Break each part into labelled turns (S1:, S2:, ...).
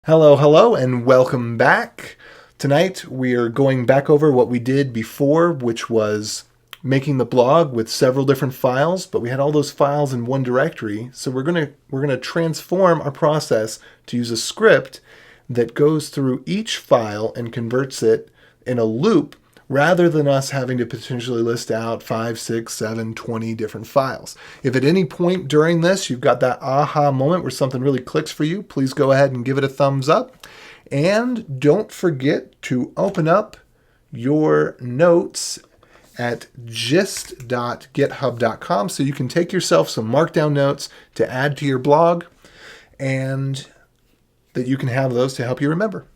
S1: Hello, hello, and welcome back. Tonight we are going back over what we did before, which was making the blog with several different files, but we had all those files in one directory. So we're gonna transform our process to use a script that goes through each file and converts it in a loop, rather than us having to potentially list out 5, 6, 7, 20 different files. If at any point during this you've got that aha moment where something really clicks for you, please go ahead and give it a thumbs up. And don't forget to open up your notes at gist.github.com so you can take yourself some Markdown notes to add to your blog, and that you can have those to help you remember.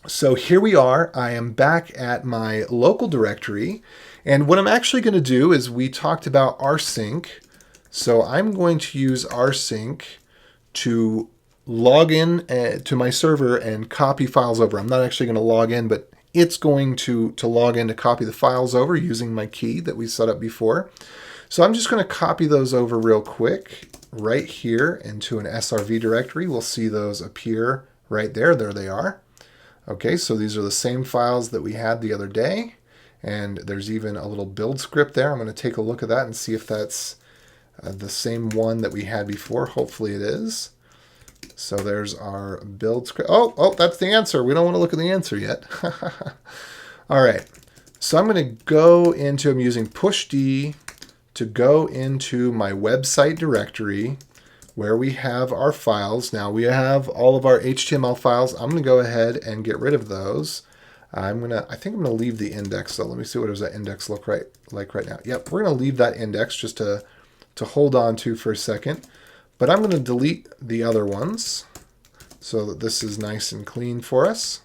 S1: So here we are. I am back at my local directory, and what I'm actually going to do is we talked about rsync. So I'm going to use rsync to log in to my server and copy files over. I'm not actually going to log in, but it's going to log in to copy the files over using my key that we set up before. So I'm just going to copy those over real quick right here into an SRV directory. We'll see those appear right there. There they are. Okay, so these are the same files that we had the other day, and there's even a little build script there. I'm going to take a look at that and see if that's the same one that we had before. Hopefully it is. So there's our build script. Oh, that's the answer. We don't want to look at the answer yet. All right, so I'm going to go into, I'm using push D to go into my website directory where we have our files. Now we have all of our HTML files. I'm going to go ahead and get rid of those. I think I'm going to leave the index. So let me see, what does that index look like right now? Yep, we're going to leave that index just to hold on to for a second. But I'm going to delete the other ones so that this is nice and clean for us.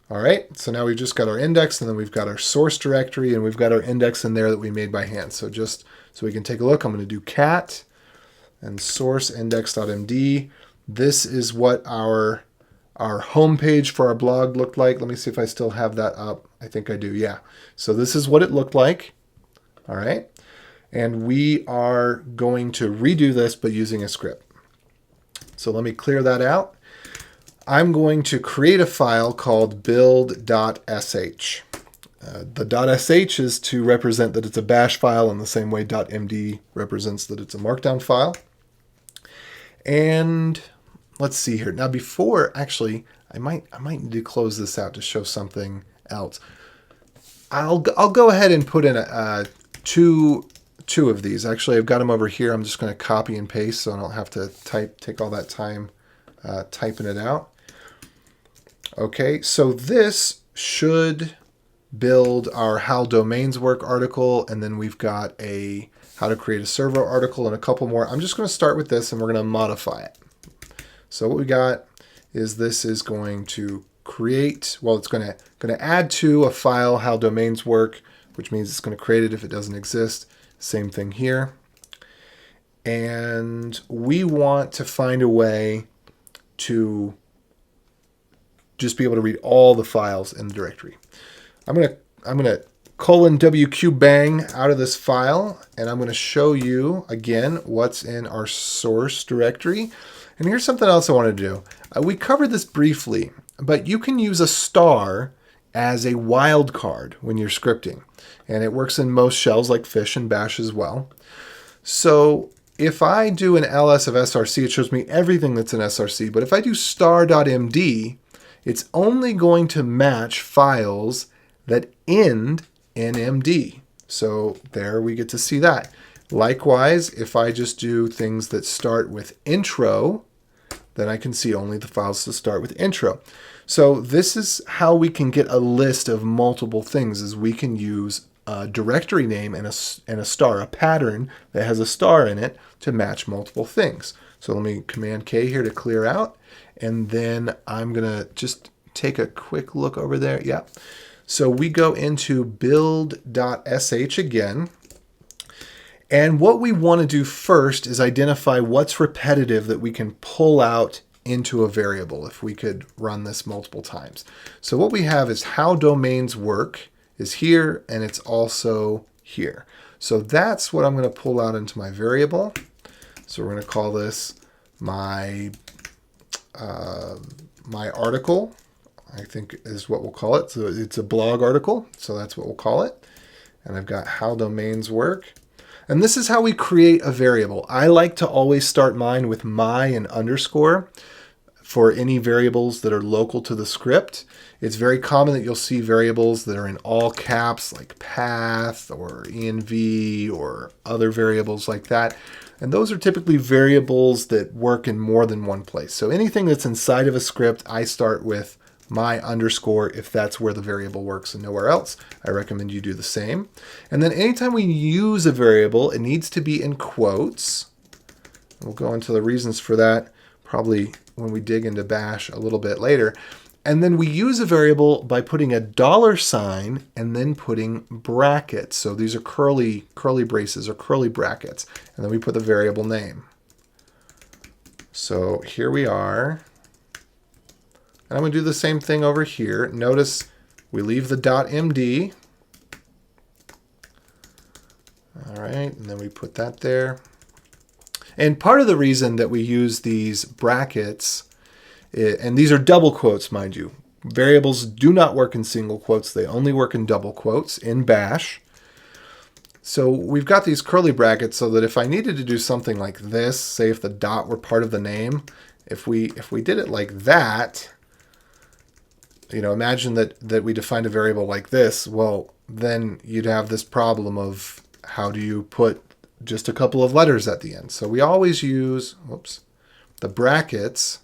S1: All right, so now we've just got our index, and then we've got our source directory, and we've got our index in there that we made by hand. So just so we can take a look, I'm going to do cat and source index.md. This is what our home page for our blog looked like. Let me see if I still have that up. I think I do, yeah. So this is what it looked like. All right, and we are going to redo this but using a script. So let me clear that out. I'm going to create a file called build.sh. The .sh is to represent that it's a bash file in the same way .md represents that it's a markdown file. And let's see here. Now before, actually, I might need to close this out to show something else. I'll go ahead and put in two of these. Actually, I've got them over here. I'm just going to copy and paste so I don't have to take all that time typing it out. Okay, so this should build our how domains work article, and then we've got a how to create a server article and a couple more. I'm just going to start with this and we're going to modify it. So what we got is this is going to create, well, it's going to add to a file how domains work, which means it's going to create it if it doesn't exist. Same thing here. And we want to find a way to just be able to read all the files in the directory. I'm gonna colon WQ bang out of this file, and I'm going to show you again what's in our source directory. And here's something else I want to do. We covered this briefly, but you can use a star as a wildcard when you're scripting, and it works in most shells like fish and bash as well. So if I do an ls of src, it shows me everything that's in src, but if I do star.md, it's only going to match files that end in MD. So there we get to see that. Likewise, if I just do things that start with intro, then I can see only the files that start with intro. So this is how we can get a list of multiple things, is we can use a directory name and a star, a pattern that has a star in it to match multiple things. So let me Command K here to clear out, and then I'm gonna just take a quick look over there. Yeah. So we go into build.sh again. And what we want to do first is identify what's repetitive that we can pull out into a variable if we could run this multiple times. So what we have is how domains work is here, and it's also here. So that's what I'm going to pull out into my variable. So we're going to call this my my article, I think is what we'll call it. So it's a blog article, so that's what we'll call it. And I've got how domains work. And this is how we create a variable. I like to always start mine with my and underscore for any variables that are local to the script. It's very common that you'll see variables that are in all caps like path or env or other variables like that. And those are typically variables that work in more than one place. So anything that's inside of a script, I start with my underscore if that's where the variable works and nowhere else. I recommend you do the same. And then anytime we use a variable, it needs to be in quotes. We'll go into the reasons for that probably when we dig into Bash a little bit later. And then we use a variable by putting a $ and then putting brackets. So these are curly braces or curly brackets. And then we put the variable name. So here we are. And I'm going to do the same thing over here. Notice we leave the .md. All right, and then we put that there. And part of the reason that we use these brackets, and these are double quotes, mind you. Variables do not work in single quotes. They only work in double quotes in Bash. So we've got these curly brackets so that if I needed to do something like this, say if the dot were part of the name, if we did it like that, you know, imagine that we defined a variable like this, well, then you'd have this problem of how do you put just a couple of letters at the end. So we always use, the brackets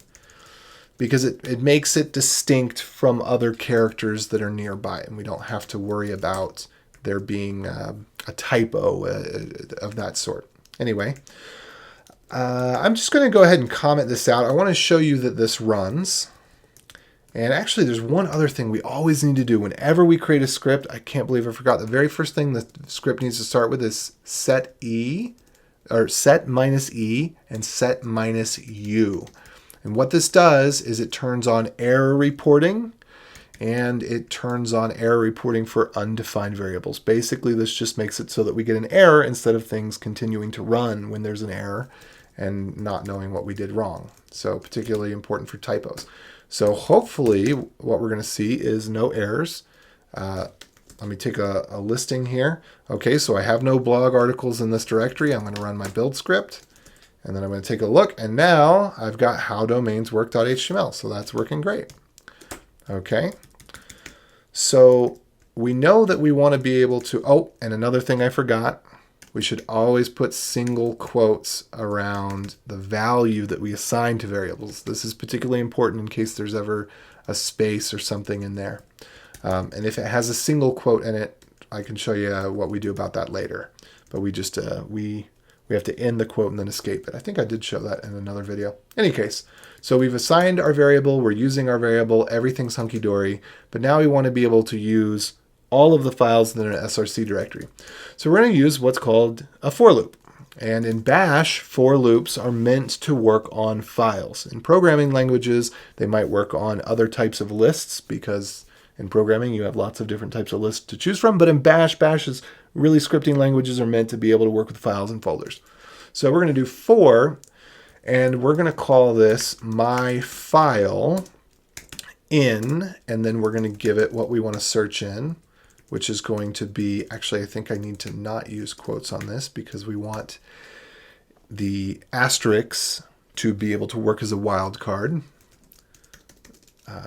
S1: because it makes it distinct from other characters that are nearby, and we don't have to worry about there being a typo of that sort. Anyway, I'm just going to go ahead and comment this out. I want to show you that this runs. And actually, there's one other thing we always need to do whenever we create a script. I can't believe I forgot. The very first thing the script needs to start with is set -e and set -u. And what this does is it turns on error reporting, and it turns on error reporting for undefined variables. Basically, this just makes it so that we get an error instead of things continuing to run when there's an error and not knowing what we did wrong. So particularly important for typos. So hopefully what we're going to see is no errors. Let me take a listing here. Okay, so I have no blog articles in this directory. I'm going to run my build script. And then I'm going to take a look. And now I've got howdomainswork.html. So that's working great. Okay. So we know that we want to be able to, oh, and another thing I forgot. We should always put single quotes around the value that we assign to variables. This is particularly important in case there's ever a space or something in there. And if it has a single quote in it, I can show you what we do about that later. But we just, we have to end the quote and then escape it. I think I did show that in another video. In any case, so we've assigned our variable, we're using our variable, everything's hunky-dory, but now we want to be able to use all of the files in an src directory. So we're going to use what's called a for loop. And in Bash, for loops are meant to work on files. In programming languages, they might work on other types of lists because in programming you have lots of different types of lists to choose from. But in Bash, Bash's really scripting languages are meant to be able to work with files and folders. So we're going to do for, and we're going to call this my file in, and then we're going to give it what we want to search in, which is going to be, actually, I think I need to not use quotes on this because we want the asterisks to be able to work as a wildcard.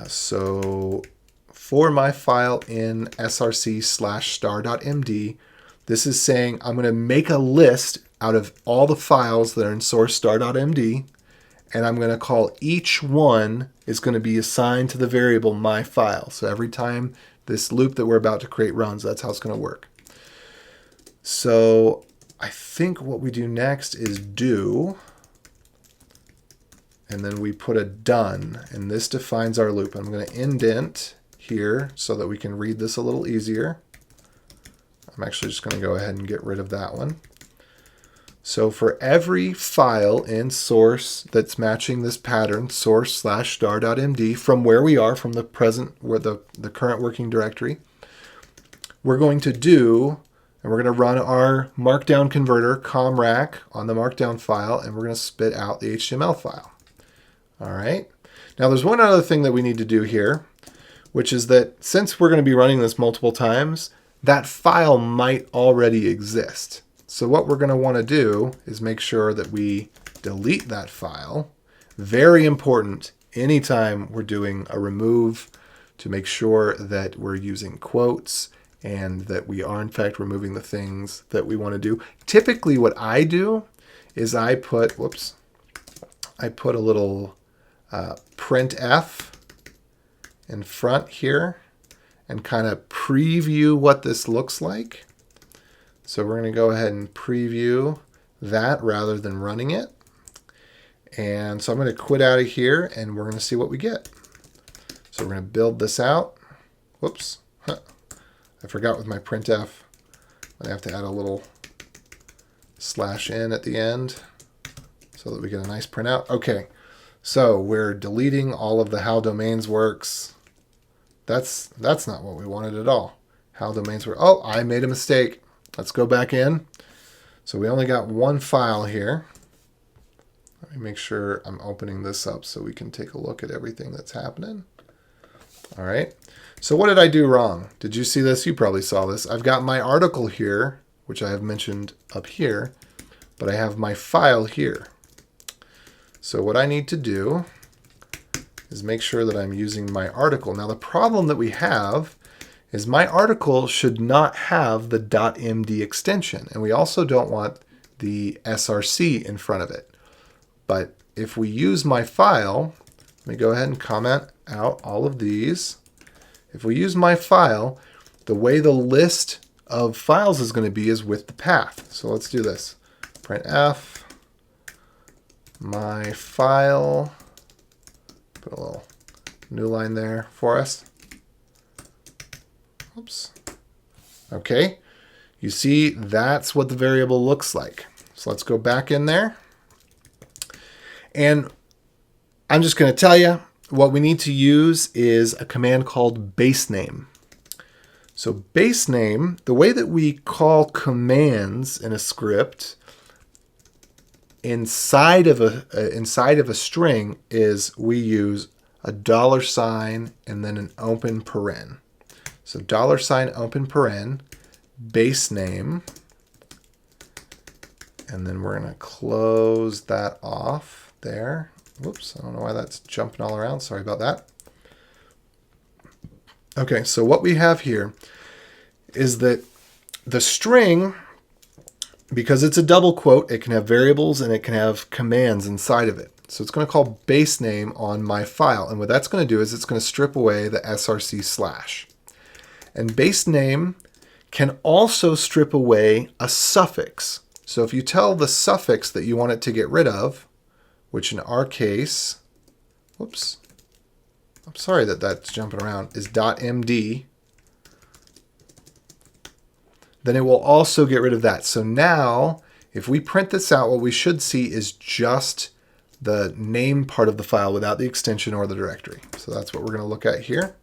S1: So for my file in src/star.md, this is saying I'm going to make a list out of all the files that are in source star.md, and I'm going to call each one is going to be assigned to the variable my file. So every time this loop that we're about to create runs, that's how it's going to work. So I think what we do next is do, and then we put a done, and this defines our loop. I'm going to indent here so that we can read this a little easier. I'm actually just going to go ahead and get rid of that one. So for every file in source that's matching this pattern, source/star.md, from where we are, from the present, where the current working directory, we're going to do, and we're going to run our Markdown converter, comrack, on the Markdown file, and we're going to spit out the HTML file. All right. Now there's one other thing that we need to do here, which is that since we're going to be running this multiple times, that file might already exist. So what we're going to want to do is make sure that we delete that file. Very important anytime we're doing a remove, to make sure that we're using quotes and that we are in fact removing the things that we want to do. Typically what I do is I put a little printf in front here and kind of preview what this looks like. So we're going to go ahead and preview that rather than running it. And so I'm going to quit out of here and we're going to see what we get. So we're going to build this out. Whoops. I forgot with my printf. I have to add a little /n at the end so that we get a nice printout. Okay. So we're deleting all of the how domains works. That's not what we wanted at all. How domains work. Oh, I made a mistake. Let's go back in. So we only got one file here. Let me make sure I'm opening this up so we can take a look at everything that's happening. All right. So what did I do wrong? Did you see this? You probably saw this. I've got my article here, which I have mentioned up here, but I have my file here. So what I need to do is make sure that I'm using my article. Now the problem that we have is my article should not have the .md extension, and we also don't want the src in front of it. But if we use my file, let me go ahead and comment out all of these. If we use my file, the way the list of files is going to be is with the path. So let's do this. Printf my file. Put a little new line there for us. Oops. Okay. You see, that's what the variable looks like. So let's go back in there. And I'm just going to tell you, what we need to use is a command called base name. So base name, the way that we call commands in a script inside of a string is we use a $ and then an open paren. So $ open paren, base name, and then we're going to close that off there. Whoops, I don't know why that's jumping all around. Sorry about that. Okay, so what we have here is that the string, because it's a double quote, it can have variables and it can have commands inside of it. So it's going to call base name on my file. And what that's going to do is it's going to strip away the src/. And base name can also strip away a suffix. So if you tell the suffix that you want it to get rid of, which in our case, whoops, I'm sorry that that's jumping around, is .md, then it will also get rid of that. So now, if we print this out, what we should see is just the name part of the file without the extension or the directory. So that's what we're going to look at here.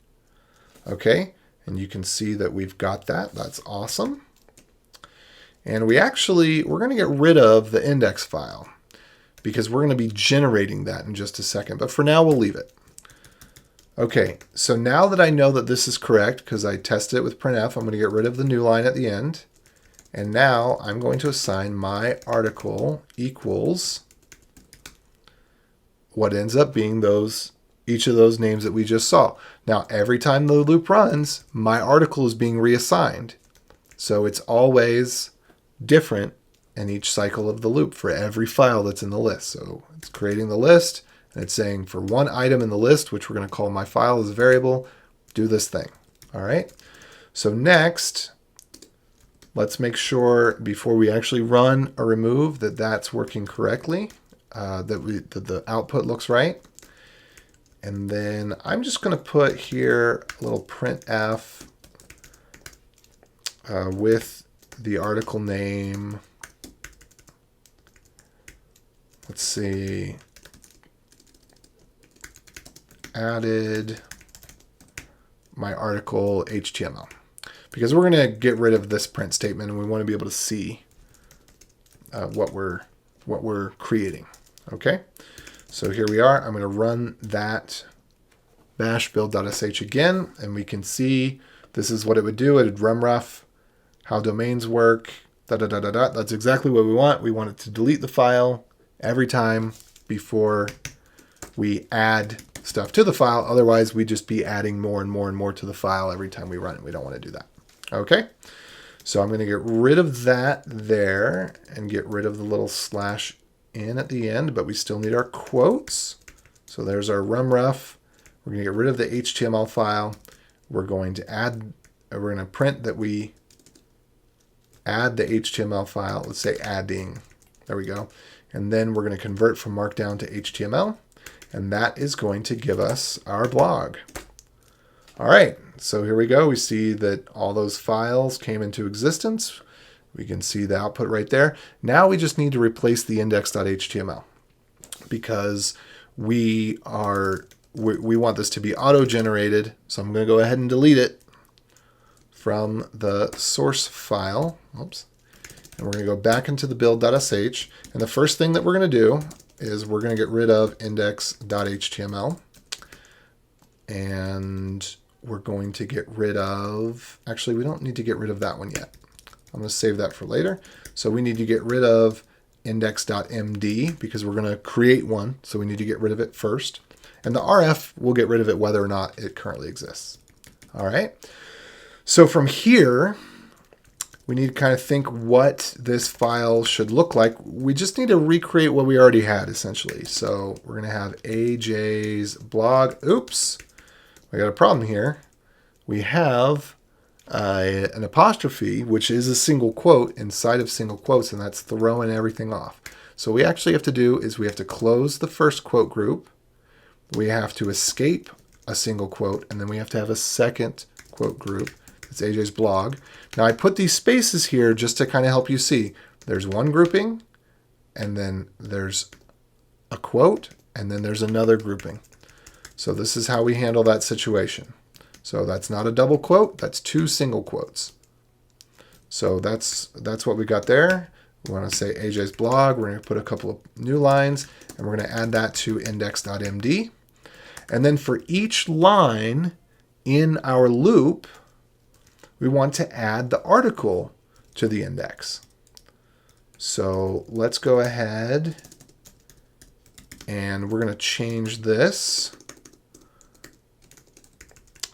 S1: Okay, and you can see that we've got that. That's awesome. And we're going to get rid of the index file, because we're going to be generating that in just a second. But for now, we'll leave it. Okay, so now that I know that this is correct, because I tested it with printf, I'm going to get rid of the new line at the end. And now I'm going to assign my article equals what ends up being each of those names that we just saw. Now, every time the loop runs, my article is being reassigned. So it's always different in each cycle of the loop for every file that's in the list. So it's creating the list, and it's saying for one item in the list, which we're going to call my file as a variable, do this thing. All right. So next, let's make sure before we actually run a remove that that's working correctly, that the output looks right. And then I'm just going to put here a little printf with the article name. Let's see, added my article HTML, because we're going to get rid of this print statement and we want to be able to see what we're creating. Okay, So here we are. I'm going to run that bash build.sh again, and we can see this is what it would do. It would rumref how domains work, da-da-da-da-da. That's exactly what we want. We want it to delete the file every time before we add stuff to the file. Otherwise, we'd just be adding more and more and more to the file every time we run it. We don't want to do that. Okay, so I'm going to get rid of that there and get rid of the little slash in at the end, but we still need our quotes. So there's our rumref. We're going to get rid of the HTML file. We're going to print that we add the HTML file. Let's say adding. There we go. And then we're going to convert from Markdown to HTML. And that is going to give us our blog. All right, so here we go. We see that all those files came into existence. We can see the output right there. Now we just need to replace the index.html because we want this to be auto-generated. So I'm going to go ahead and delete it from the source file. Oops. And we're going to go back into the build.sh. And the first thing that we're going to do is we're going to get rid of index.html. And we're going to get rid of, actually, we don't need to get rid of that one yet. I'm going to save that for later. So we need to get rid of index.md because we're going to create one. So we need to get rid of it first. And the rf, we'll get rid of it whether or not it currently exists. All right. So from here, we need to kind of think what this file should look like. We just need to recreate what we already had, essentially. So we're going to have AJ's blog. Oops, we got a problem here. We have an apostrophe, which is a single quote inside of single quotes, and that's throwing everything off. So what we actually have to do is we have to close the first quote group. We have to escape a single quote, and then we have to have a second quote group. It's AJ's blog. Now I put these spaces here just to kind of help you see. There's one grouping, and then there's a quote, and then there's another grouping. So this is how we handle that situation. So that's not a double quote, that's two single quotes. So that's what we got there. We want to say AJ's blog. We're going to put a couple of new lines, and we're going to add that to index.md. And then for each line in our loop, we want to add the article to the index. So let's go ahead and we're going to change this.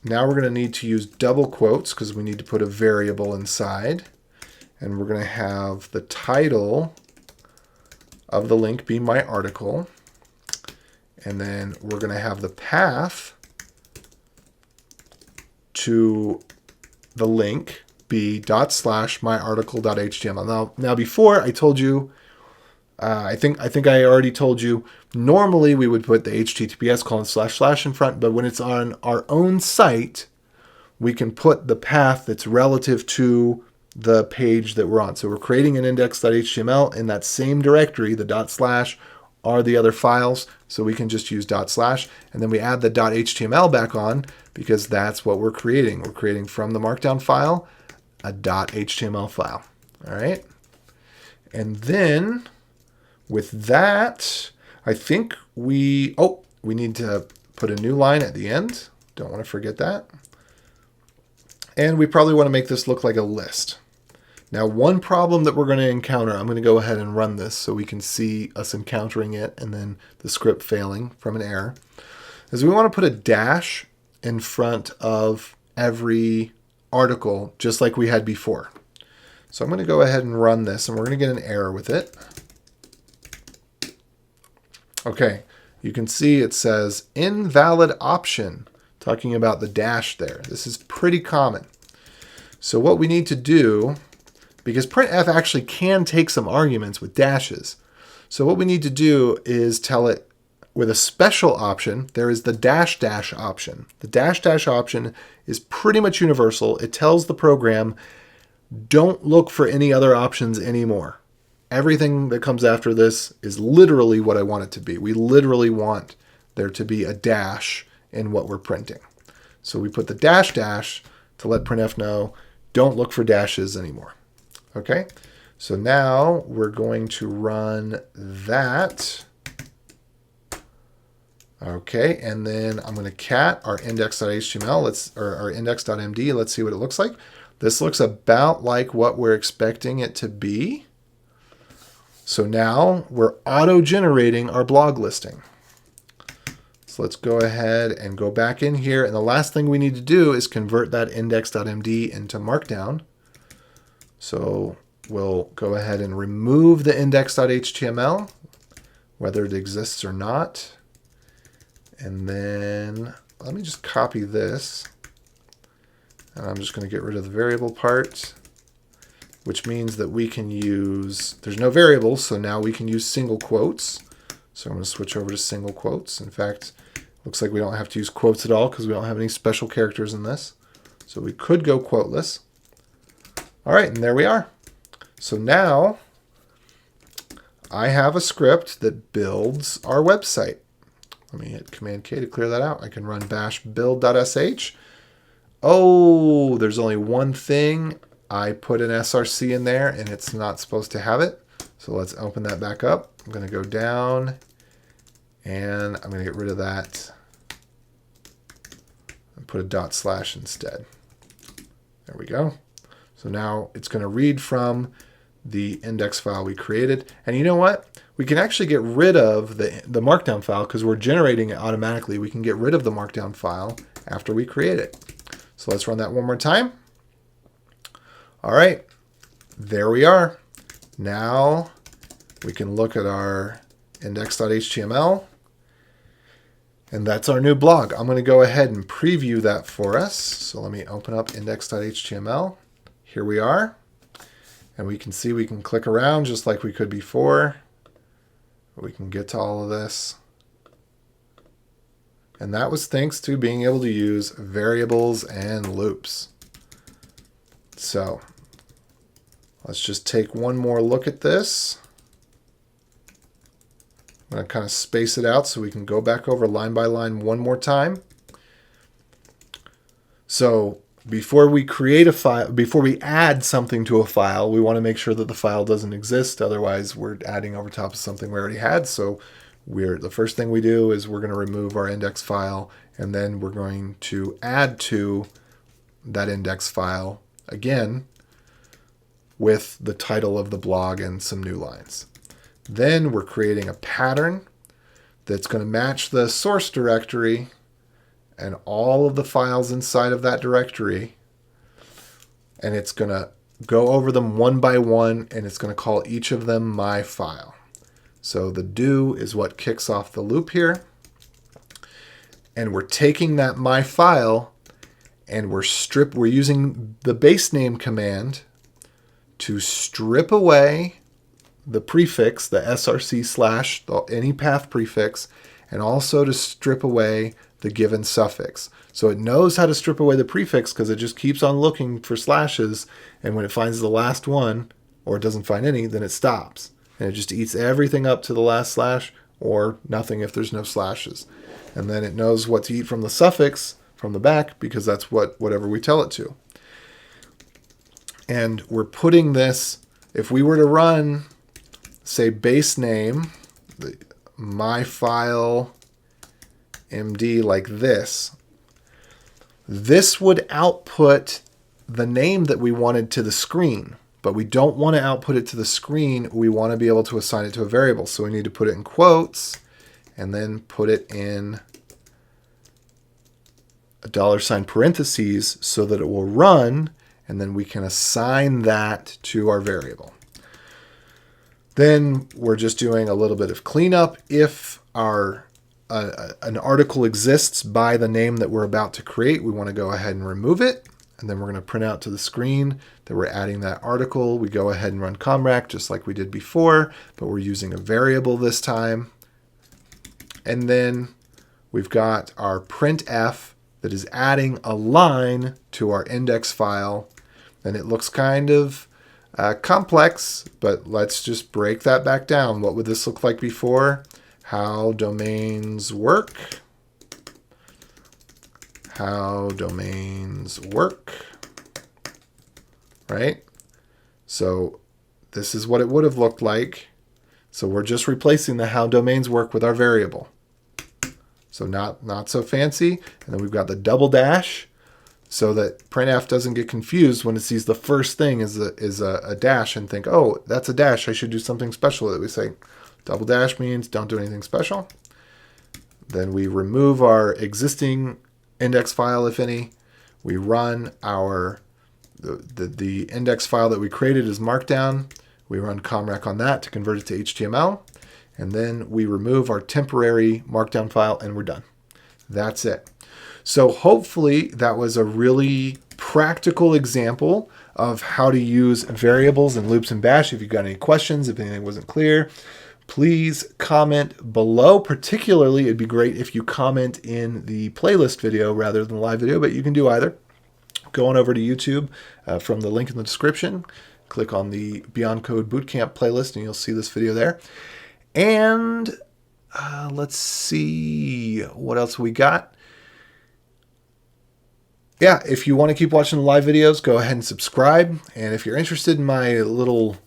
S1: Now we're going to need to use double quotes because we need to put a variable inside. And we're going to have the title of the link be my article. And then we're going to have the path to the link be /myarticle.html. Now before I told you, I think I already told you, normally we would put the https:// in front, but when it's on our own site, we can put the path that's relative to the page that we're on. So we're creating an index.html in that same directory, the / are the other files, so we can just use /, and then we add the .html back on because that's what we're creating. We're creating from the Markdown file a .html file. All right, and then with that, I think we need to put a new line at the end. Don't want to forget that. And we probably want to make this look like a list. Now, one problem that we're going to encounter, I'm going to go ahead and run this so we can see us encountering it and then the script failing from an error, is we want to put a dash in front of every article just like we had before. So I'm going to go ahead and run this, and we're going to get an error with it. Okay, you can see it says invalid option, talking about the dash there. This is pretty common. So what we need to do, because printf actually can take some arguments with dashes. So what we need to do is tell it with a special option. There is the -- option. The -- option is pretty much universal. It tells the program, don't look for any other options anymore. Everything that comes after this is literally what I want it to be. We literally want there to be a dash in what we're printing. So we put the -- to let printf know, don't look for dashes anymore. Okay, so now we're going to run that Okay, and then I'm going to cat our index.html, or our index.md. Let's see what it looks like. This looks about like what we're expecting it to be. So now we're auto-generating our blog listing. So let's go ahead and go back in here. And the last thing we need to do is convert that index.md into Markdown. So we'll go ahead and remove the index.html, whether it exists or not. And then let me just copy this. And I'm just going to get rid of the variable part, which means that we can use, there's no variables, so now we can use single quotes. So I'm going to switch over to single quotes. In fact, looks like we don't have to use quotes at all because we don't have any special characters in this. So we could go quoteless. All right, and there we are. So now I have a script that builds our website. Let me hit Command K to clear that out. I can run bash build.sh. Oh, there's only one thing. I put an src in there and it's not supposed to have it. So let's open that back up. I'm going to go down and I'm going to get rid of that and put a / instead. There we go. So now it's going to read from the index file we created. And you know what? We can actually get rid of the Markdown file because we're generating it automatically. We can get rid of the Markdown file after we create it. So let's run that one more time. All right, there we are. Now we can look at our index.html, and that's our new blog. I'm going to go ahead and preview that for us. So let me open up index.html. Here we are, and we can see we can click around just like we could before. We can get to all of this. And that was thanks to being able to use variables and loops. So let's just take one more look at this. I'm going to kind of space it out so we can go back over line by line one more time. So before we create a file, before we add something to a file, we want to make sure that the file doesn't exist. Otherwise, we're adding over top of something we already had. So the first thing we do is we're going to remove our index file, and then we're going to add to that index file again with the title of the blog and some new lines. Then we're creating a pattern that's going to match the source directory and all of the files inside of that directory. And it's going to go over them one by one, and it's going to call each of them my file. So the do is what kicks off the loop here. And we're taking that my file and we're using the base name command to strip away the prefix, the src / any path prefix, and also to strip away the given suffix. So it knows how to strip away the prefix because it just keeps on looking for slashes, and when it finds the last one, or it doesn't find any, then it stops. And it just eats everything up to the last slash, or nothing if there's no slashes. And then it knows what to eat from the suffix from the back because that's whatever we tell it to. And we're putting this, if we were to run, say, base name, my file md like this, this would output the name that we wanted to the screen. But we don't want to output it to the screen. We want to be able to assign it to a variable. So we need to put it in quotes and then put it in a $sign parentheses so that it will run, and then we can assign that to our variable. Then we're just doing a little bit of cleanup. If an article exists by the name that we're about to create, we want to go ahead and remove it. And then we're going to print out to the screen that we're adding that article. We go ahead and run comrack just like we did before, but we're using a variable this time. And then we've got our printf that is adding a line to our index file. And it looks kind of complex, but let's just break that back down. What would this look like before? How domains work. How domains work, right? So this is what it would have looked like. So we're just replacing the how domains work with our variable. So not so fancy. And then we've got the double dash so that printf doesn't get confused when it sees the first thing is a dash and think, oh, that's a dash. I should do something special. That we say double dash means don't do anything special. Then we remove our existing index file, if any. We run the index file that we created as Markdown. We run comrec on that to convert it to HTML. And then we remove our temporary Markdown file and we're done. That's it. So hopefully that was a really practical example of how to use variables and loops in Bash. If you've got any questions, if anything wasn't clear, please comment below. Particularly, it'd be great if you comment in the playlist video rather than the live video, but you can do either. Go on over to YouTube from the link in the description. Click on the Beyond Code Bootcamp playlist and you'll see this video there. And let's see what else we got. Yeah, if you want to keep watching the live videos, go ahead and subscribe. And if you're interested in my little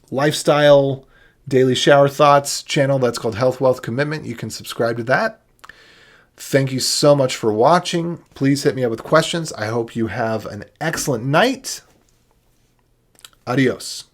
S1: lifestyle daily shower thoughts channel that's called Health, Wealth, Commitment, you can subscribe to that. Thank you so much for watching. Please hit me up with questions. I hope you have an excellent night. Adios.